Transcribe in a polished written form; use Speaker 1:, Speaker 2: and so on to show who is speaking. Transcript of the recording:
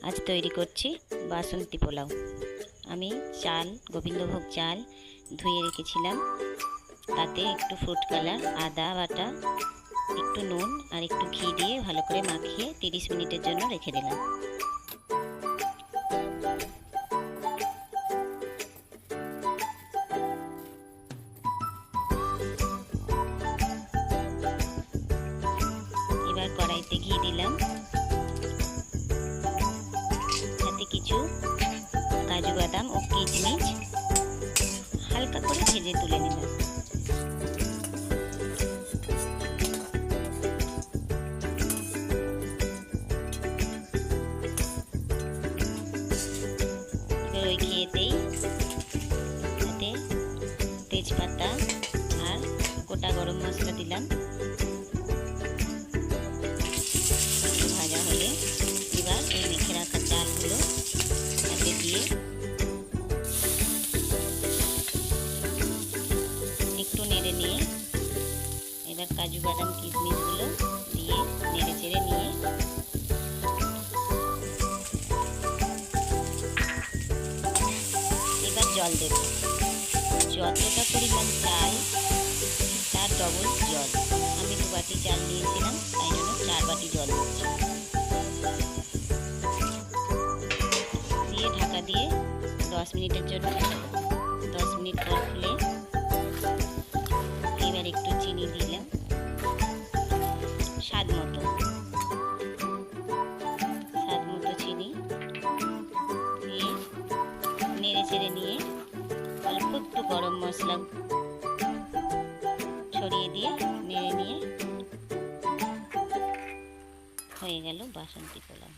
Speaker 1: আজ তৈরি করছি বাসন্তী পোলাও। আমি চাল, গোবিন্দভোগ চাল ধুয়ে রেখেছিলাম। তাতে একটু ফুড কালার, আদা বাটা, একটু নুন আর একটু ঘি দিয়ে ভালো করে মাখিয়ে 30 মিনিটের জন্য রেখে দিলাম। এবার কড়াইতে ঘি দিলাম, সাথে কিছু কাজু বাদাম ও কিশমিশ হালকা করে ভেজে তুলে নিলাম। এবার ওই ঘিয়েতেই সাথে তেজপাতা আর গোটা গরম মশলা দিলাম। ভাজা হলে এবার এই মেখে রাখা চালগুলো সাথে দিয়ে একটু নেড়ে নিয়ে এবার কাজু বাদাম কিশমিশগুলো দিয়ে নেড়ে চেড়ে নিয়ে এবার জল দেব। যতটা পরিমাণ চাল তার ডবল জল। আমি 2 বাটি চাল নিয়েছিলাম, তাই জন্য 4 বাটি জল দিচ্ছি। দিয়ে ঢাকা দিয়ে 10 মিনিটের জন্য 10 মিনিট পর খুলে এবার একটু চিনি দিলাম স্বাদ মতো চিনি দিয়ে নেড়ে চেড়ে নিয়ে অল্প একটু গরম মশলা ছড়িয়ে দিয়ে নেড়ে নিয়ে হয়ে গেল বাসন্তী পোলাও।